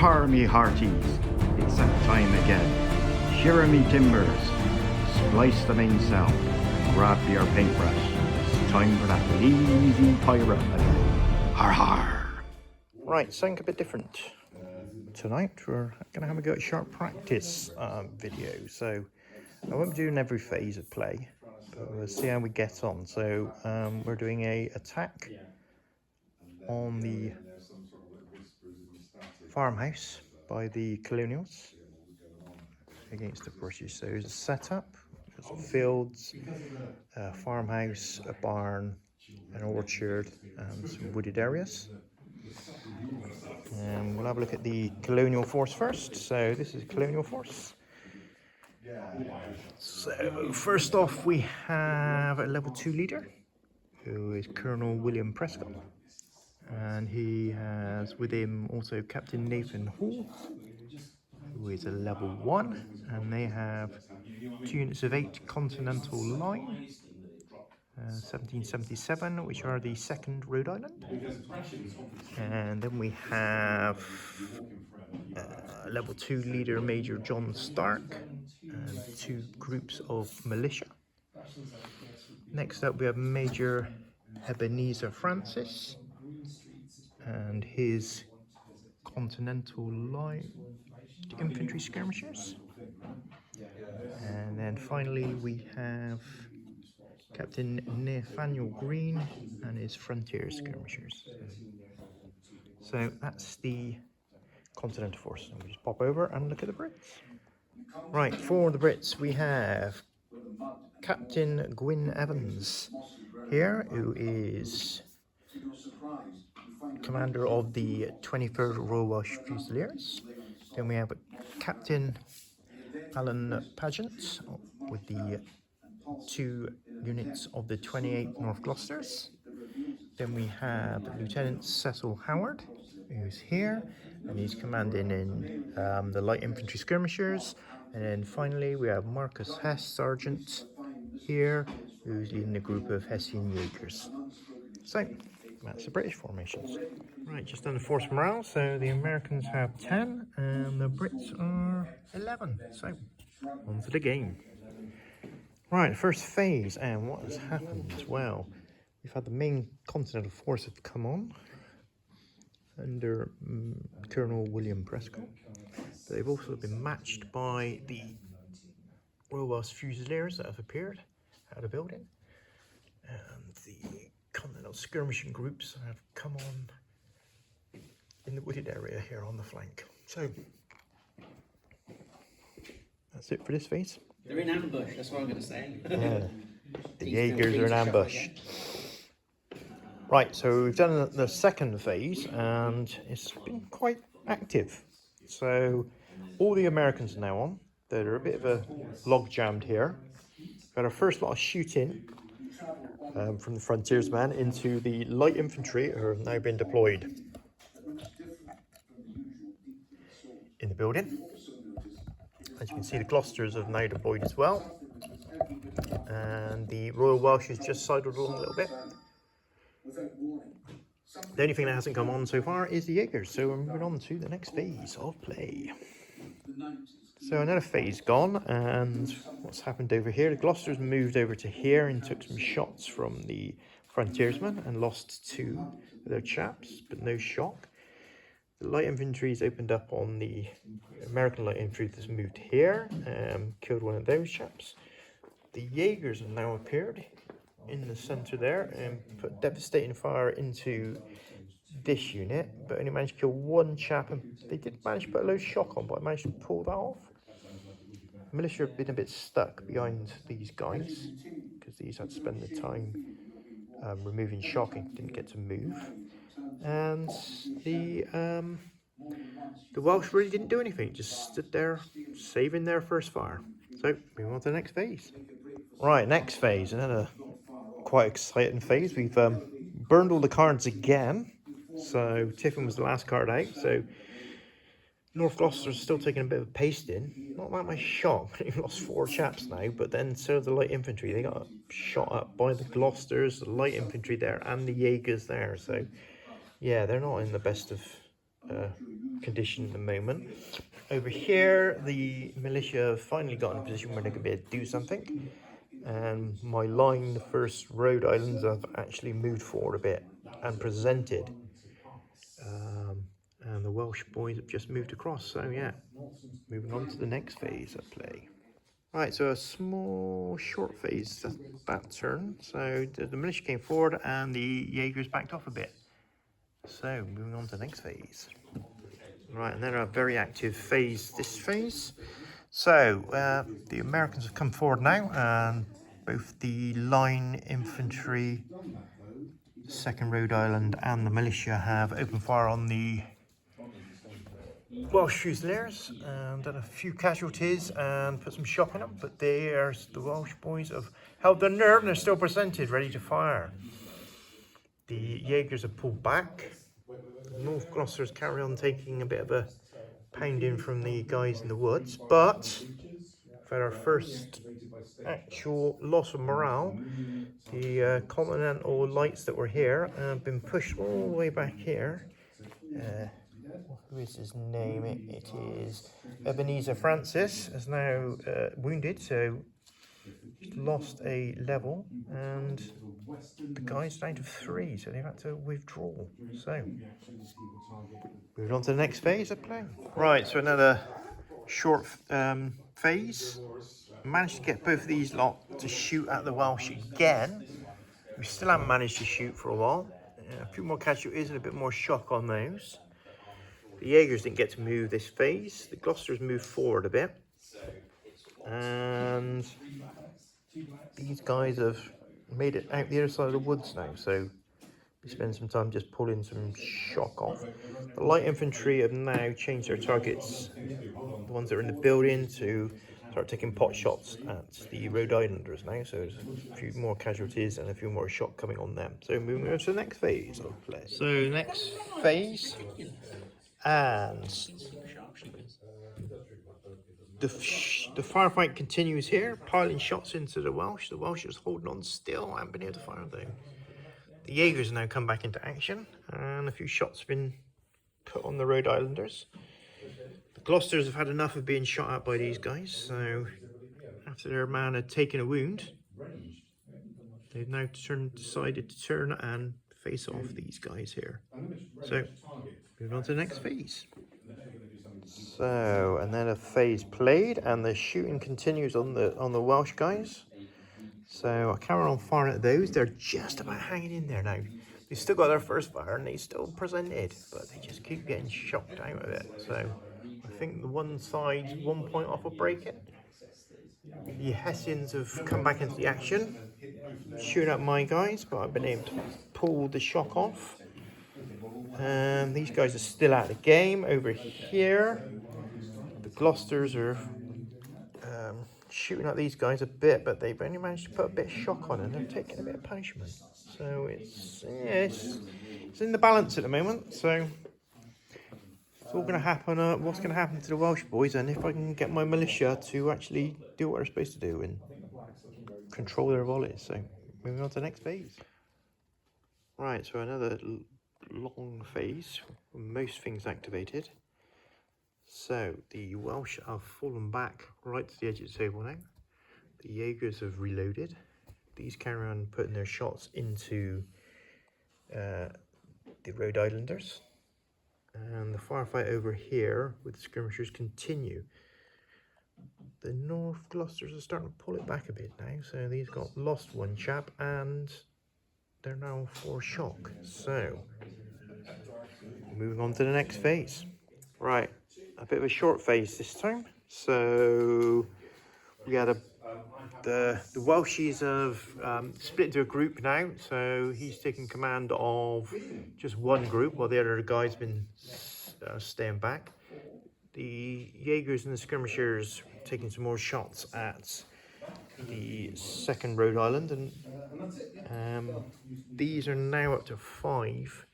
har me hearties, it's that time again. Shear me timbers, splice the mainsail, grab your paintbrush. It's time for that lazy pirate life. Har har! Right, something a bit different. Tonight we're going to have a go at sharp practice video. So I won't be doing every phase of play, but we'll see how we get on. So we're doing a attack on the farmhouse by the colonials against the British. So there's a setup, there's some fields, a farmhouse, a barn, an orchard, and some wooded areas. And we'll have a look at the colonial force first. So this is a colonial force. So first off we have a level 2 leader, who is Colonel William Prescott. And he has with him also Captain Nathan Hall, who is a level 1, and they have 2 units of 8 Continental Line, 1777, which are the 2nd Rhode Island. And then we have level 2 leader Major John Stark, and 2 groups of militia. Next up we have Major Ebenezer Francis and his Continental Line infantry skirmishers. And then finally we have Captain Nathaniel Green and his frontier skirmishers. So that's the Continental Force. And we just pop over and look at the Brits. Right, for the Brits we have Captain Gwyn Evans here, who is commander of the 23rd Royal Welsh Fusiliers. Then we have Captain Alan Pageant with the 2 units of the 28th North Gloucesters. Then we have Lieutenant Cecil Howard, who's here, and he's commanding in the light infantry skirmishers. And then finally we have Marcus Hess, Sergeant, here, who's leading a group of Hessian Jaegers. So that's the British formations. Right, just on the force morale, so the Americans have 10 and the Brits are 11. So on to the game. Right, first phase, and what has happened? Well, we've had the main Continental Force have come on under Colonel William Prescott. But they've also been matched by the Royal Welsh Fusiliers that have appeared out of building. And the Continental skirmishing groups have come on in the wooded area here on the flank. So that's it for this phase. They're in ambush, that's what I'm going to say. Yeah, the Jaegers are in ambush. Right, so we've done the second phase and it's been quite active. So all the Americans are now on. They're a bit of a log jammed here. Got our first lot of shooting from the frontiersman into the light infantry who have now been deployed in the building. As you can see, the Gloucesters have now deployed as well, and the Royal Welsh has just sidled along a little bit. The only thing that hasn't come on so far is the Jaegers, so we're moving on to the next phase of play. So another phase gone, and what's happened over here, the Gloucesters moved over to here and took some shots from the frontiersmen and lost 2 of their chaps, but no shock. The light infantry's opened up on the American light infantry that's moved here, killed one of those chaps. The Jaegers have now appeared in the centre there and put devastating fire into this unit, but only managed to kill 1 chap, and they did manage to put a low shock on, but I managed to pull that off. The militia have been a bit stuck behind these guys because these had to spend the time removing shock and didn't get to move. And the Welsh really didn't do anything, just stood there saving their first fire. So moving on to the next phase. Right, next phase, another quite exciting phase. We've burned all the cards again. So Tiffin was the last card out. So North Gloucester's still taking a bit of a pasting. Not that much shock. We've lost 4 chaps now, but then so the light infantry. They got shot up by the Gloucesters, the light infantry there, and the Jaegers there. So yeah, they're not in the best of condition at the moment. Over here, the militia have finally got in a position where they can be able to do something. And my line, the first Rhode Islands, have actually moved forward a bit and presented. And the Welsh boys have just moved across. So yeah, moving on to the next phase of play. Right, so a small short phase that turn. So the militia came forward and the Jaegers backed off a bit. So moving on to the next phase. Right, and then a very active phase, this phase. So the Americans have come forward now, and both the line infantry, 2nd Rhode Island, and the militia have opened fire on the Welsh Fusiliers, and done a few casualties and put some shock in them, but the Welsh boys have held their nerve and they're still presented, ready to fire. The Jaegers have pulled back. North Gloucesters carry on taking a bit of a pounding from the guys in the woods, but for our first actual loss of morale, the Continental Lights that were here have been pushed all the way back here. Who is his name? It is Ebenezer Francis, is now wounded, so he's lost a level, and the guy's down to 3, so they've had to withdraw. So, moving on to the next phase of play. Right, so another short phase. Managed to get both of these lot to shoot at the Welsh again. We still haven't managed to shoot for a while. A few more casualties and a bit more shock on those. The Jaegers didn't get to move this phase. The Gloucesters moved forward a bit. And these guys have made it out the other side of the woods now. So we spend some time just pulling some shock off. The light infantry have now changed their targets, the ones that are in the building, to start taking pot shots at the Rhode Islanders now. So there's a few more casualties and a few more shock coming on them. So moving on to the next phase of play. So next phase, and the firefight continues here, piling shots into the Welsh. The Welsh is holding on still and been able to fire them. The Jaegers have now come back into action, and a few shots have been put on the Rhode Islanders. The Gloucesters have had enough of being shot at by these guys, so after their man had taken a wound, they've now decided to turn and face off these guys here. So, moving on to the next phase. So, and then a phase played, and the shooting continues on the Welsh guys. So I carry on firing at those. They're just about hanging in there now. They've still got their first fire and they still presented, but they just keep getting shocked out of it. So I think the one side's 1 point off of breaking. The Hessians have come back into the action, shooting at my guys, but I've been able to pull the shock off. And these guys are still out of the game. Over here, the Gloucesters are shooting at these guys a bit, but they've only managed to put a bit of shock on and they're taking a bit of punishment. So it's in the balance at the moment. So it's all going to happen. What's going to happen to the Welsh boys, and if I can get my militia to actually do what they're supposed to do and control their volleys. So moving on to the next phase. Right, so another long phase. Most things activated. So the Welsh have fallen back right to the edge of the table now. The Jaegers have reloaded. These carry on putting their shots into the Rhode Islanders. And the firefight over here with the skirmishers continue. The North Gloucesters are starting to pull it back a bit now. So these got lost one chap and they're now for shock. So moving on to the next phase. Right, a bit of a short phase this time. So we had the Welshies have split into a group now. So he's taking command of just one group while the other guy's been staying back. The Jaegers and the skirmishers taking some more shots at the 2nd Rhode Island, and these are now up to 5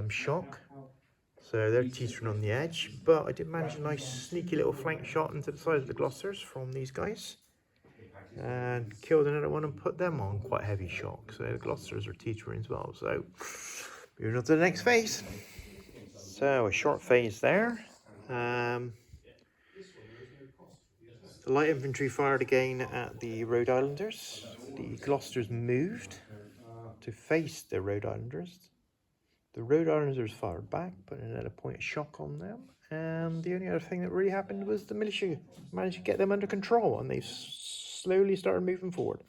shock. So they're teetering on the edge, but I did manage a nice sneaky little flank shot into the side of the Gloucesters from these guys and killed another one and put them on quite heavy shock. So the Gloucesters are teetering as well. So moving on to the next phase. So a short phase there. The light infantry fired again at the Rhode Islanders. The Gloucesters moved to face the Rhode Islanders. The Rhode Islanders fired back, putting another point of shock on them. And the only other thing that really happened was the militia managed to get them under control, and they slowly started moving forward.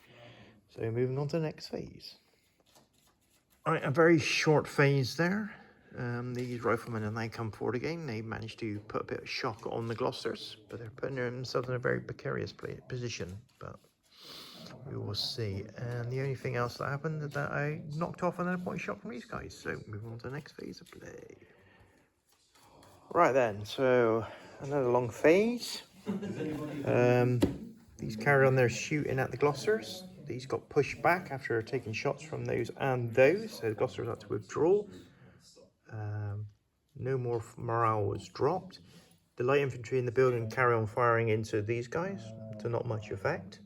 So moving on to the next phase. All right, a very short phase there. These riflemen, and they come forward again. They managed to put a bit of shock on the Gloucesters, but they're putting themselves in a very precarious position. But we will see. And the only thing else that happened is that I knocked off another point shot from these guys. So moving on to the next phase of play. Right then, so another long phase. These carried on their shooting at the Gloucesters. These got pushed back after taking shots from those and those. So the Gloucesters had to withdraw. No more morale was dropped. The light infantry in the building carry on firing into these guys to not much effect.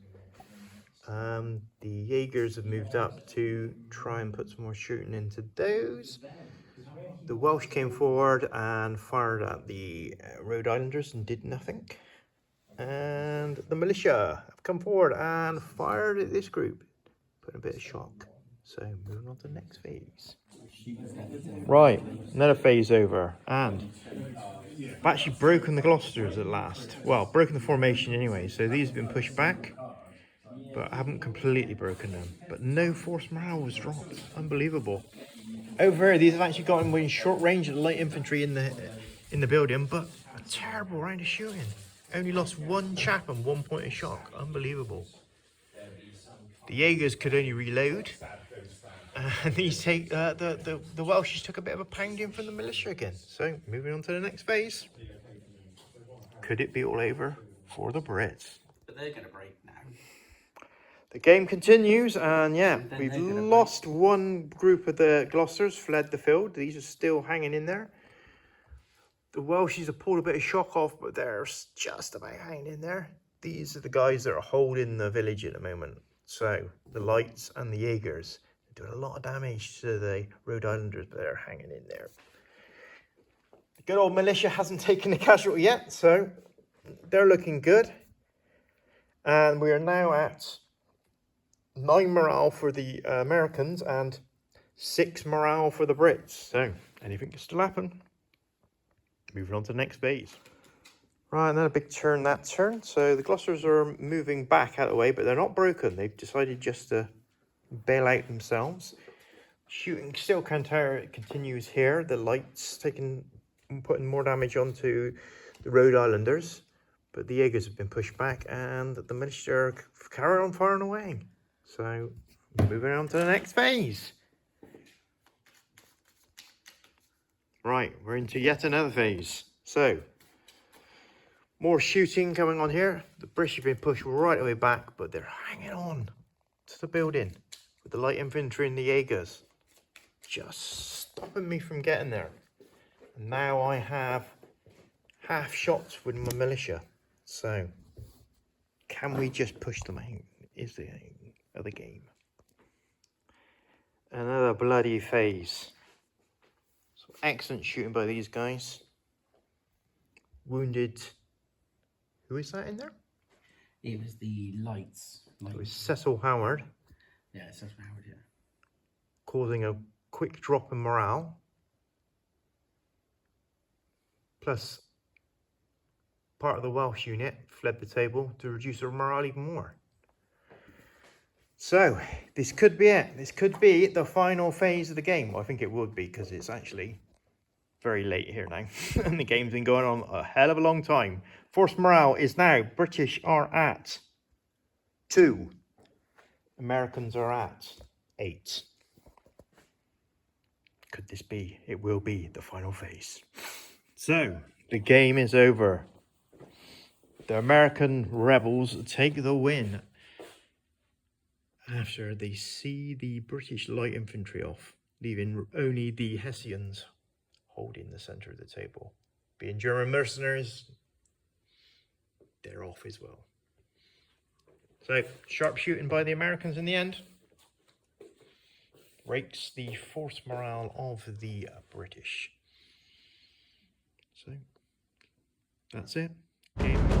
The Jaegers have moved up to try and put some more shooting into those. The Welsh came forward and fired at the Rhode Islanders and did nothing. And the militia have come forward and fired at this group, putting a bit of shock. So moving on to the next phase. Right, another phase over, and I've actually broken the Gloucesters at last. Well, broken the formation anyway, so these have been pushed back, but I haven't completely broken them. But no force morale was dropped. Unbelievable. Over here, these have actually gotten within short range of the light infantry in the building, but a terrible round of shooting. Only lost one chap and 1 point of shock. Unbelievable. The Jaegers could only reload. And these take the Welsh took a bit of a pounding from the militia again. So moving on to the next phase. Could it be all over for the Brits? But they're gonna break now. The game continues, and yeah, we've lost one group of the Gloucesters, fled the field. These are still hanging in there. The Welshies have pulled a bit of shock off, but they're just about hanging in there. These are the guys that are holding the village at the moment. So the Lights and the Jaegers doing a lot of damage to the Rhode Islanders, but they're hanging in there. The good old militia hasn't taken a casualty yet, so they're looking good. And we are now at 9 morale for the Americans and 6 morale for the Brits. So anything can still happen. Moving on to the next phase. Right, another big turn that turn. So the Gloucesters are moving back out of the way, but they're not broken. They've decided just to bail out themselves. Shooting still continues here. The Lights putting more damage onto the Rhode Islanders, but the Jaegers have been pushed back, and the militia carry on firing away. So moving on to the next phase. Right, we're into yet another phase. So more shooting going on here. The British have been pushed right away back, but they're hanging on to the building with the light infantry and the Jaegers just stopping me from getting there. And now I have half shots with my militia. So can we just push them out is the aim of the game. Another bloody phase. Some excellent shooting by these guys. Wounded. Who is that in there? It was the Lights. It was Cecil Howard. Yeah, Cecil Howard, yeah. Causing a quick drop in morale. Plus, part of the Welsh unit fled the table to reduce their morale even more. So, this could be it. This could be the final phase of the game. Well, I think it would be, because it's actually very late here now. And the game's been going on a hell of a long time. Force morale is now, British are at 2. Americans are at 8. Could this be? It will be the final phase. So, the game is over. The American rebels take the win after they see the British light infantry off, leaving only the Hessians holding the centre of the table. Being German mercenaries, they're off as well. So, sharp shooting by the Americans in the end breaks the force morale of the British. So that's it. Game